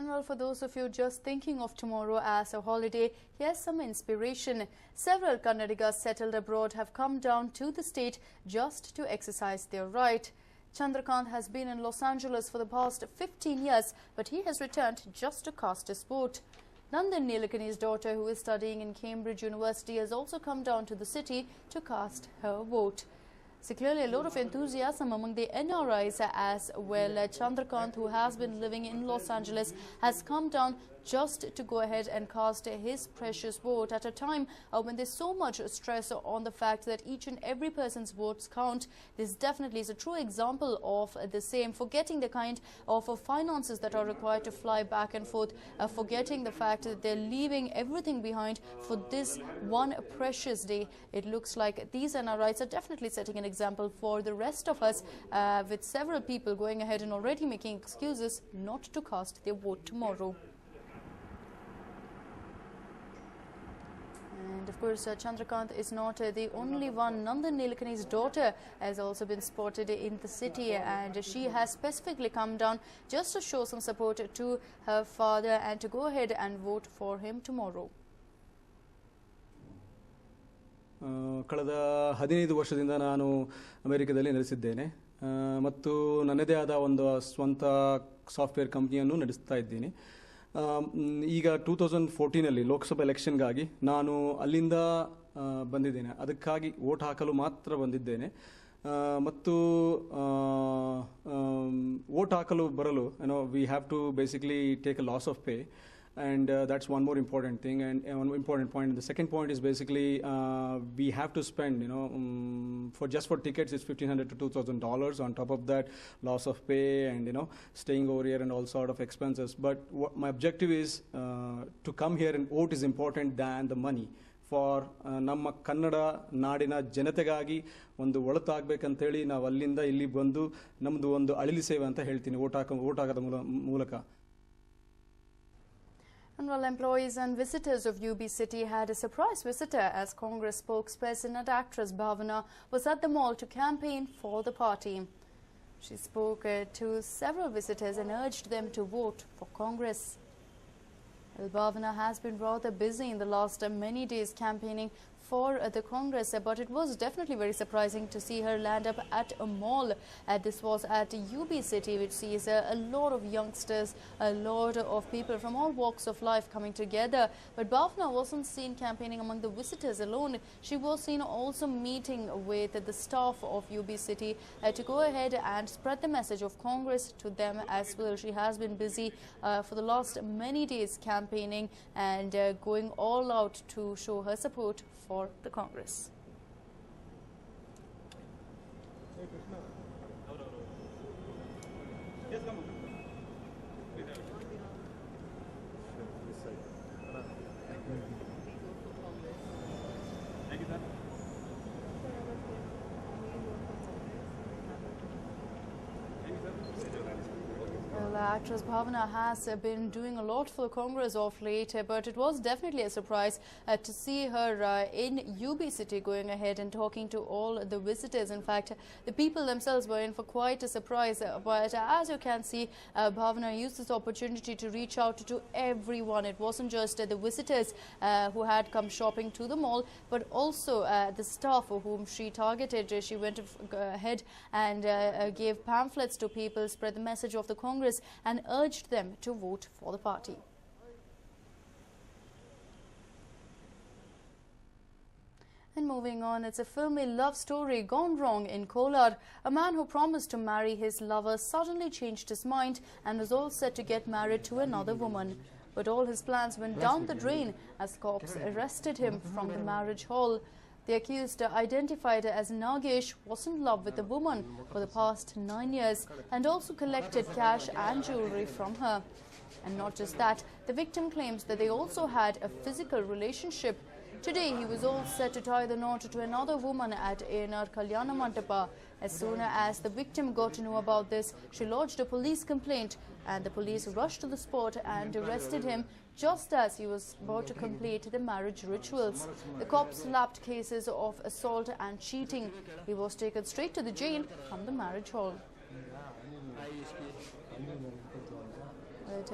And well, for those of you just thinking of tomorrow as a holiday, here's some inspiration. Several Kannadigas settled abroad have come down to the state just to exercise their right. Chandrakant has been in Los Angeles for the past 15 years, but he has returned just to cast his vote. Nandan Nilekani's daughter, who is studying in Cambridge University, has also come down to the city to cast her vote. So clearly a lot of enthusiasm among the NRIs as well. Chandrakant, who has been living in Los Angeles, has come down just to go ahead and cast his precious vote at a time when there's so much stress on the fact that each and every person's votes count. This definitely is a true example of the same, forgetting the kind of finances that are required to fly back and forth, forgetting the fact that they're leaving everything behind for this one precious day. It looks like these NRIs are definitely setting an example for the rest of us, with several people going ahead and already making excuses not to cast their vote tomorrow. And of course, Chandrakant is not the only one. Nandan Nilekani's daughter has also been spotted in the city, and she has specifically come down just to show some support to her father and to go ahead and vote for him tomorrow. ಕಳೆದ 15 ವರ್ಷದಿಂದ ನಾನು ಅಮೆರಿಕದಲ್ಲಿ ನೆಲೆಸಿದ್ದೇನೆ ಮತ್ತು ನನ್ನದೇ ಆದ ಒಂದು ಸ್ವಂತ software ಕಂಪನಿಯನ್ನು ನಡೆಸ್ತಾ ಇದ್ದೀನಿ. ಈಗ 2014ರಲ್ಲಿ ಲೋಕಸಭಾ ಎಲೆಕ್ಷನ್ಗಾಗಿ ನಾನು ಅಲ್ಲಿಂದ ಬಂದಿದ್ದೇನೆ. ಅದಕ್ಕಾಗಿ ವೋಟ್ ಹಾಕಲು ಮಾತ್ರ ಬಂದಿದ್ದೇನೆ. ಮತ್ತು ವೋಟ್ ಹಾಕಲು ಬರಲು we have to basically take a loss of pay. And that's one more important thing, and one important point. The second point is basically we have to spend, for tickets, it's $1,500 to $2,000. On top of that, loss of pay and staying over here and all sort of expenses. But my objective is to come here and vote is important than the money. For ನಮ್ಮ ಕನ್ನಡ ನಾಡಿನ ಜನತೆಗಾಗಿ ಒಂದು ಒಳತಾಗಬೇಕಂತೇಳಿ ನಾವು ಅಲ್ಲಿಂದ ಇಲ್ಲಿ ಬಂದು ನಮ್ಮದು ಒಂದು ಅಳಿಲು ಸೇವೆ ಅಂತ ಹೇಳ್ತೀನಿ ವೋಟ್ ಹಾಕೋದ ಮೂಲಕ. And while employees and visitors of UB City had a surprise visitor as Congress spokesperson and actress Bhavana was at the mall to campaign for the party. She spoke to several visitors and urged them to vote for Congress. Well, Bhavana has been rather busy in the last many days campaigning for the Congress, but it was definitely very surprising to see her land up at a mall. This was at UB City, which sees a lot of youngsters, a lot of people from all walks of life coming together. But Bhavana wasn't seen campaigning among the visitors alone. She was seen also meeting with the staff of UB City to go ahead and spread the message of Congress to them as well. She has been busy for the last many days campaigning and going all out to show her support for the Congress. Yes, come on. Thank you, sir. Well, actress Bhavana has been doing a lot for Congress of late, but it was definitely a surprise to see her in UB City going ahead and talking to all the visitors. In fact, the people themselves were in for quite a surprise. But as you can see, Bhavana used this opportunity to reach out to everyone. It wasn't just the visitors who had come shopping to the mall, but also the staff whom she targeted. She went ahead and gave pamphlets to people, spread the message of the Congress, and urged them to vote for the party. And moving on, it's a filmy love story gone wrong in Kolar. A man who promised to marry his lover suddenly changed his mind and was all set to get married to another woman. But all his plans went down the drain as cops arrested him from the marriage hall. The accused, identified as Nagesh, was in love with the woman for the past 9 years and also collected cash and jewelry from her. And not just that, the victim claims that they also had a physical relationship. Today, he was all set to tie the knot to another woman at A&R Kalyana Mandapa. As soon as the victim got to know about this, she lodged a police complaint, and the police rushed to the spot and arrested him just as he was about to complete the marriage rituals. The cops slapped cases of assault and cheating. He was taken straight to the jail from the marriage hall. But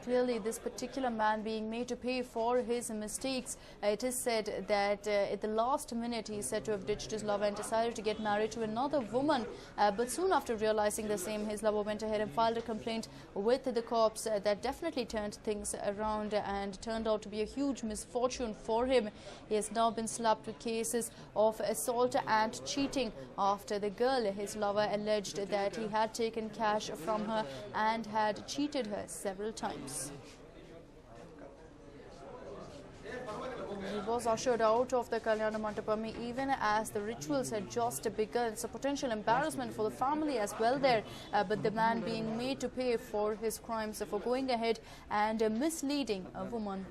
clearly, this particular man being made to pay for his mistakes. It is said that at the last minute he is said to have ditched his lover and decided to get married to another woman. But soon after realizing the same, his lover went ahead and filed a complaint with the cops. That definitely turned things around and turned out to be a huge misfortune for him. He has now been slapped with cases of assault and cheating after the girl, his lover, alleged that he had taken cash from her and had cheated her several times. He was ushered out of the Kalyana Mandapam even as the rituals had just begun. It's a potential embarrassment for the family as well there. But the man being made to pay for his crimes for going ahead and misleading a woman.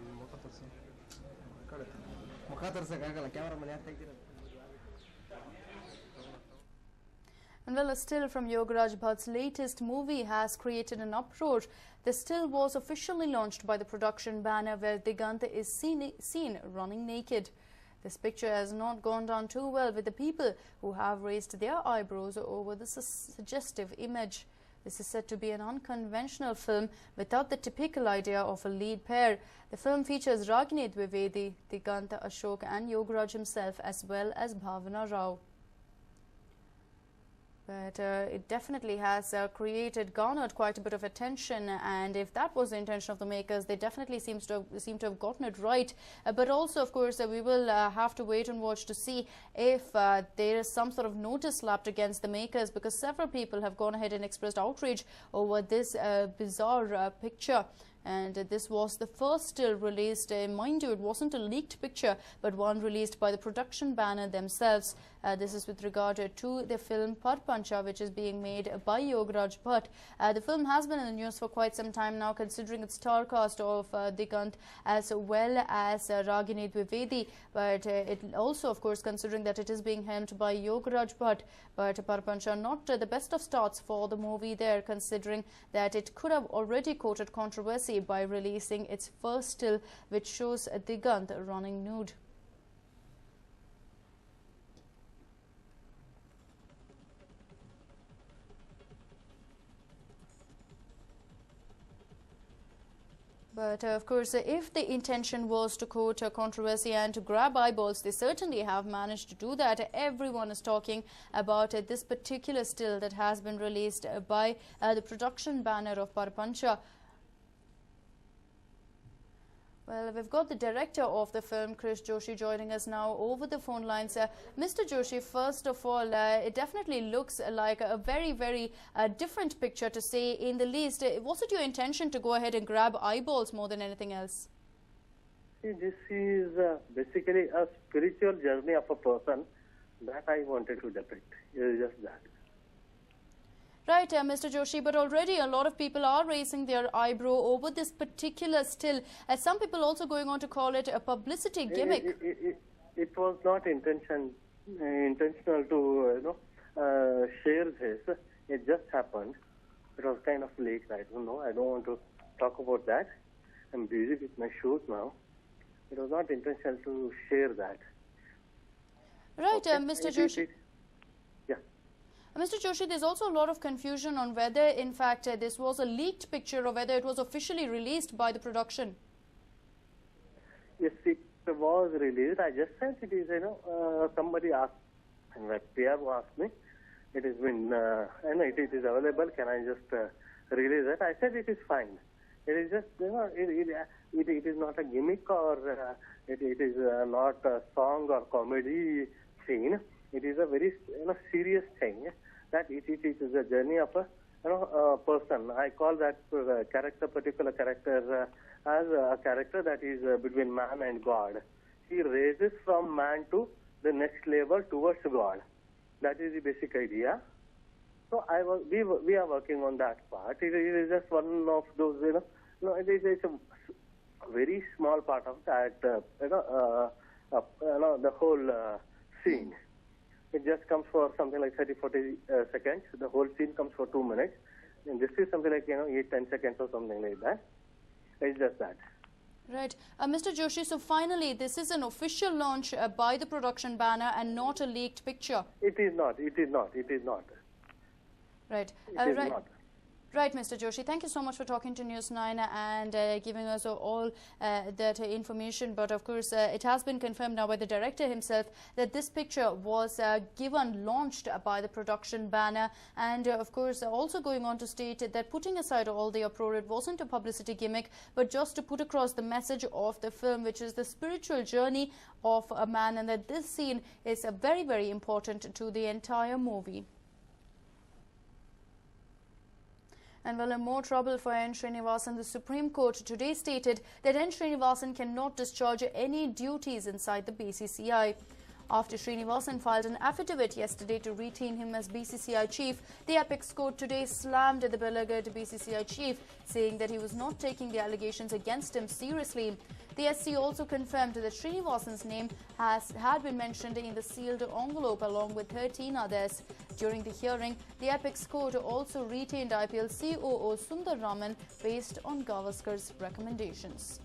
And well, a still from Yogaraj Bhatt's latest movie has created an uproar. The still was officially launched by the production banner where Digant is seen running naked. This picture has not gone down too well with the people who have raised their eyebrows over the suggestive image. This is said to be an unconventional film without the typical idea of a lead pair. The film features Ragini Dwivedi, Digant, Ashok and Yogaraj himself as well as Bhavana Rao. But it definitely has garnered quite a bit of attention, and if that was the intention of the makers, they definitely seem to have gotten it right. But also, of course, we will have to wait and watch to see if there is some sort of notice slapped against the makers, because several people have gone ahead and expressed outrage over this bizarre picture. And this was the first still released, mind you, it wasn't a leaked picture, but one released by the production banner themselves. This is with regard to the film Parpancha, which is being made by Yogaraj Bhatt. The film has been in the news for quite some time now, considering its star cast of Digant as well as Ragini Dwivedi. But it also, of course, considering that it is being helmed by Yogaraj Bhatt. But Parpancha not the best of starts for the movie there, considering that it could have already courted controversy by releasing its first still, which shows Digant running nude. But of course, if the intention was to court a controversy and to grab eyeballs, they certainly have managed to do that. Everyone is talking about this particular still that has been released by the production banner of Parpancha. Well, we've got the director of the film, Krish Joshi, joining us now over the phone lines. Mr. Joshi, first of all, it definitely looks like a very, very different picture, to say in the least. Was it your intention to go ahead and grab eyeballs more than anything else? See, this is basically a spiritual journey of a person that I wanted to depict. It is just that. Right, Mr. Joshi, but already a lot of people are raising their eyebrow over this particular still. Some people also going on to call it a publicity gimmick. It was not intentional to share this. It just happened. It was kind of late. I don't know. I don't want to talk about that. I'm busy with my shows now. It was not intentional to share that. Right, okay. Mr. Joshi. Mr. Joshi, there's also a lot of confusion on whether, in fact, this was a leaked picture or whether it was officially released by the production. Yes, it was released. I just said it is, somebody asked, in fact, PR asked me, it has been, it is available, can I just release it? I said it is fine. It is just, it is not a gimmick, or it is not a song or comedy scene. It is a very serious thing. That it is a journey of a person. I call that particular character as a character that is between man and God. He raises from man to the next level towards God. That is the basic idea. So we are working on that part. It is just one of those, it is a very small part of that, the whole scene. It just comes for something like 30-40 seconds. The whole scene comes for 2 minutes. And this is something like, 8-10 seconds or something like that. It's just that. Right. Mr. Joshi, so finally, this is an official launch by the production banner and not a leaked picture. It is not. It is not. It is not. Right. It is not. Right, Mr. Joshi. Thank you so much for talking to News9 and giving us all that information. But of course, it has been confirmed now by the director himself that this picture was launched by the production banner. And of course, also going on to state that putting aside all the uproar, it wasn't a publicity gimmick, but just to put across the message of the film, which is the spiritual journey of a man, and that this scene is very, very important to the entire movie. And well, in more trouble for N. Srinivasan, the Supreme Court today stated that N. Srinivasan cannot discharge any duties inside the BCCI. After Srinivasan filed an affidavit yesterday to retain him as BCCI chief, the apex court today slammed the beleaguered BCCI chief, saying that he was not taking the allegations against him seriously. The SC also confirmed that Srinivasan's name had been mentioned in the sealed envelope along with 13 others. During the hearing, the apex court also retained IPL COO Sundar Raman based on Gavaskar's recommendations.